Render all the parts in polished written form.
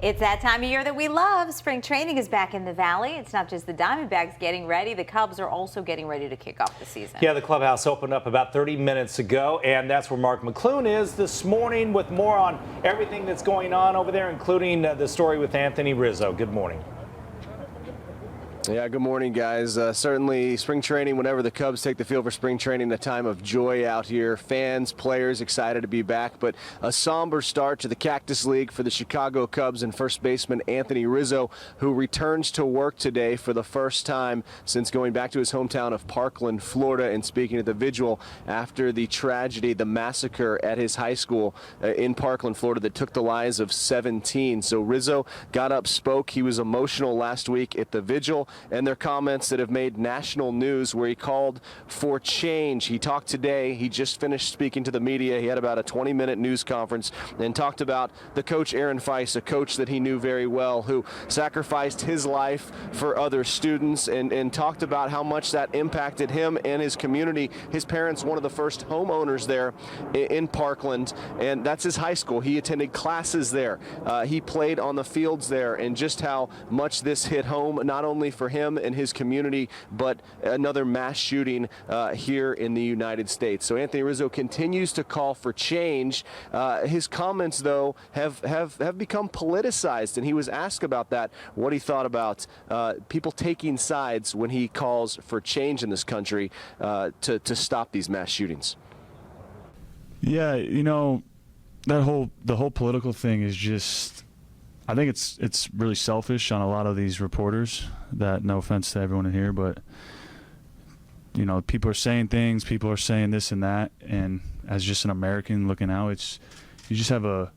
It's that time of year that we love. Spring training is back in the Valley. It's not just the Diamondbacks getting ready. The Cubs are also getting ready to kick off the season. Yeah, the clubhouse opened up about 30 minutes ago, and that's where Mark McClune is this morning with more on everything that's going on over there, including the story with Anthony Rizzo. Good morning. Yeah, good morning, guys. Certainly spring training, whenever the Cubs take the field for spring training, a time of joy out here. Fans, players excited to be back, but a somber start to the Cactus League for the Chicago Cubs and first baseman Anthony Rizzo, who returns to work today for the first time since going back to his hometown of Parkland, Florida, and speaking at the vigil after the tragedy, the massacre at his high school in Parkland, Florida, that took the lives of 17. So Rizzo got up, spoke. He was emotional last week at the vigil, and their comments that have made national news, where he called for change. He talked today. He just finished speaking to the media. He had about a 20-minute news conference and talked about the coach Aaron Feist, a coach that he knew very well, who sacrificed his life for other students, and talked about how much that impacted him and his community. His parents, one of the first homeowners there in Parkland, and that's his high school. He attended classes there. He played on the fields there, and just how much this hit home, not only for him and his community, but another mass shooting here in the United States. So Anthony Rizzo continues to call for change. His comments, though, have become politicized, and he was asked about that, what he thought about people taking sides when he calls for change in this country to stop these mass shootings. Yeah, you know, the whole political thing is just, I think it's really selfish on a lot of these reporters. That, no offense to everyone in here, but you know, people are saying things, people are saying this and that, and as just an American looking out, you just have a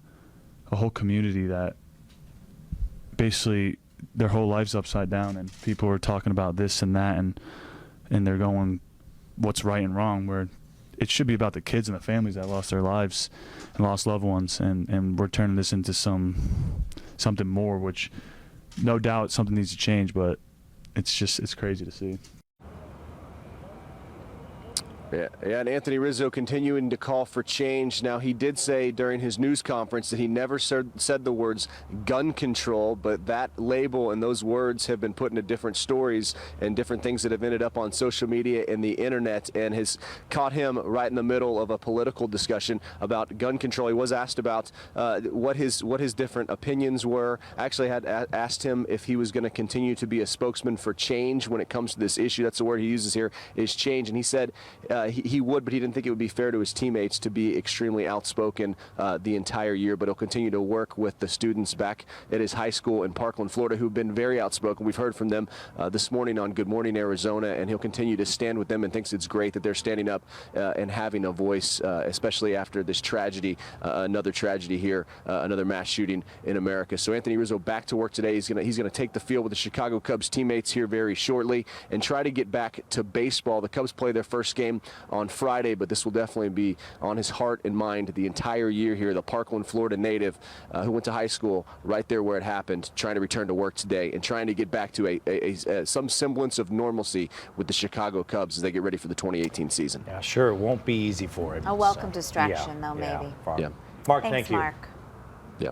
whole community that basically their whole life's upside down, and people are talking about this and that, and they're going, what's right and wrong, where it should be about the kids and the families that lost their lives and lost loved ones, and we're turning this into something more, which no doubt something needs to change, but it's crazy to see. Yeah, and Anthony Rizzo continuing to call for change. Now, he did say during his news conference that he never said the words gun control, but that label and those words have been put into different stories and different things that have ended up on social media and the internet, and has caught him right in the middle of a political discussion about gun control. He was asked about what his different opinions were. I actually had asked him if he was going to continue to be a spokesman for change when it comes to this issue. That's the word he uses here, is change, and he said he would, but he didn't think it would be fair to his teammates to be extremely outspoken the entire year. But he'll continue to work with the students back at his high school in Parkland, Florida, who've been very outspoken. We've heard from them this morning on Good Morning Arizona, and he'll continue to stand with them, and thinks it's great that they're standing up and having a voice, especially after this tragedy, another tragedy here, another mass shooting in America. So Anthony Rizzo back to work today. He's gonna take the field with the Chicago Cubs teammates here very shortly and try to get back to baseball. The Cubs play their first game on Friday, but this will definitely be on his heart and mind the entire year here. The Parkland, Florida native who went to high school right there where it happened, trying to return to work today and trying to get back to some semblance of normalcy with the Chicago Cubs as they get ready for the 2018 season. Yeah, sure, it won't be easy for him. A welcome distraction, though, yeah, maybe. Yeah. Mark, Thanks, thank you. Mark. Yeah.